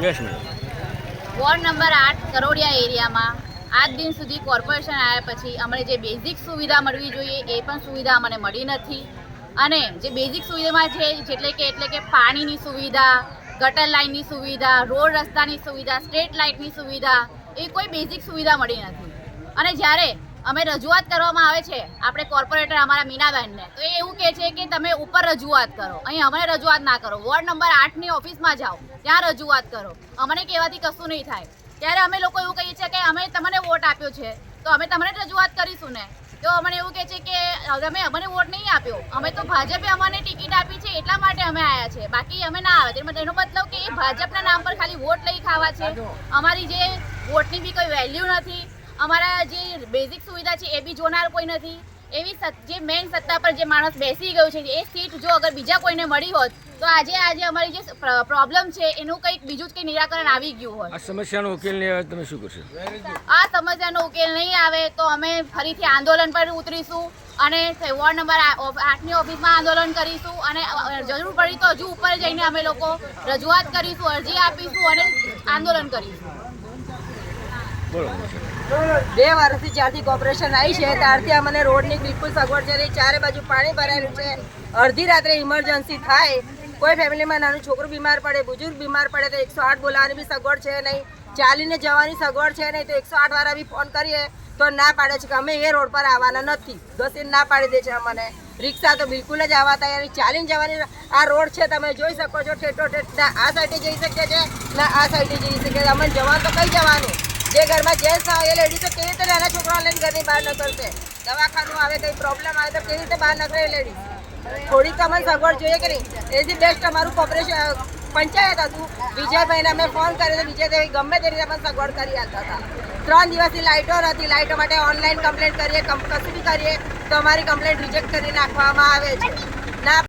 Yes madam. Ward number 8 Karodiya એરિયામાં આજ દિન સુધી કોર્પોરેશન આવ્યા પછી અમને જે બેઝિક સુવિધા મળવી જોઈએ એ પણ સુવિધા અમને મળી નથી. અને જે બેઝિક સુવિધામાં છે એટલે કે પાણીની સુવિધા, ગટર લાઇનની સુવિધા, રોડ રસ્તાની સુવિધા, સ્ટ્રીટ લાઇટની સુવિધા, એ કોઈ બેઝિક સુવિધા મળી નથી. અને જ્યારે અમે રજૂઆત કરવામાં આવે છે આપણે કોર્પોરેટર અમારા મીનાબેનને, તો એ એવું કહે છે કે તમે ઉપર રજૂઆત કરો, અહીં અમને રજૂઆત ના કરો, વોર્ડ નંબર 8ની ઓફિસમાં જાઓ, ત્યાં રજૂઆત કરો. અમને કહેવાથી કશું નહીં થાય. ત્યારે અમે લોકો એવું કહીએ છીએ કે અમે તમને વોટ આપ્યો છે તો અમે તમને રજૂઆત કરીશું ને. તો અમને એવું કહે છે કે તમે અમને વોટ નહીં આપ્યો, અમે તો ભાજપે અમને ટિકિટ આપી છે એટલા માટે અમે આવ્યા છે, બાકી અમે ના આવે. એનો મતલબ કે એ ભાજપના નામ પર ખાલી વોટ લઈ ખાવા છે. અમારી જે વોટની બી કોઈ વેલ્યુ નથી, અમારા જે બેઝિક સુવિધા છે એ બી જોનાર કોઈ નથી. એવી જે મેઇન સત્તા પર જે માણસ બેસી ગયો છે એ સીટ જો અગર બીજા કોઈને મળી હોત તો આજે અમારી જે પ્રોબ્લેમ છે એનું કંઈક બીજું જ કંઈ નિરાકરણ આવી ગયું હોત. આ સમસ્યાનો ઉકેલ નહીં આવે તમે શું કરશો? આ સમસ્યાનો ઉકેલ નહીં આવે તો અમે ફરીથી આંદોલન પર ઉતરીશું અને વોર્ડ નંબર 8ની ઓફિસમાં આંદોલન કરીશું અને જરૂર પડી તો હજુ ઉપર જઈને અમે લોકો રજૂઆત કરીશું, અરજી આપીશું અને આંદોલન કરીશું. બોલો. 2 વર્ષથી જ્યારથી કોર્પોરેશન આવી છે ત્યારથી અમને રોડની બિલકુલ સગવડ છે નહીં. ચારે બાજુ પાણી ભરાયેલું છે. અડધી રાત્રે ઇમરજન્સી થાય, કોઈ ફેમિલીમાં નાનું છોકરું બીમાર પડે, બુજુર્ગ બીમાર પડે તો 108 બોલાવવાની બી સગવડ છે નહીં, ચાલીને જવાની સગવડ છે નહીં. તો 108 વાળા બી ફોન કરીએ તો ના પાડે છે કે અમે એ રોડ પર આવવાના નથી. ઘસીને ના પાડી દે છે અમને. રિક્ષા તો બિલકુલ જ આવવા તૈયાર, ચાલીને જવાની. આ રોડ છે તમે જોઈ શકો છો, ઠેઠો ઠેઠ ના આ સાઈડે જઈ શકે છે ના આ સાઈડે જઈ શકે છે. અમને જવાનું તો કઈ જવાનું? જે ઘરમાં જેન્ટ્સ આવે એ લેડીઝો કેવી રીતે નાના છોકરા લઈને ઘરની બહાર નીકળશે? દવાખાનું આવે કંઈ પ્રોબ્લેમ આવે તો કેવી રીતે બહાર નીકળે એ લેડીઝ? થોડીક અમને સગવડ જોઈએ કે નહીં? એથી બેસ્ટ અમારું કોર્પોરેશન પંચાયત હતું. વિજયભાઈને અમે ફોન કર્યો તો વિજયભાઈ ગમે તે રીતે અમને સગવડ કરી આપતા હતા. 3 દિવસથી લાઇટો નથી. લાઇટો માટે ઓનલાઈન કમ્પ્લેન્ટ કરીએ, કશું બી કરીએ તો અમારી કમ્પ્લેન્ટ રિજેક્ટ કરી નાખવામાં આવે છે. ના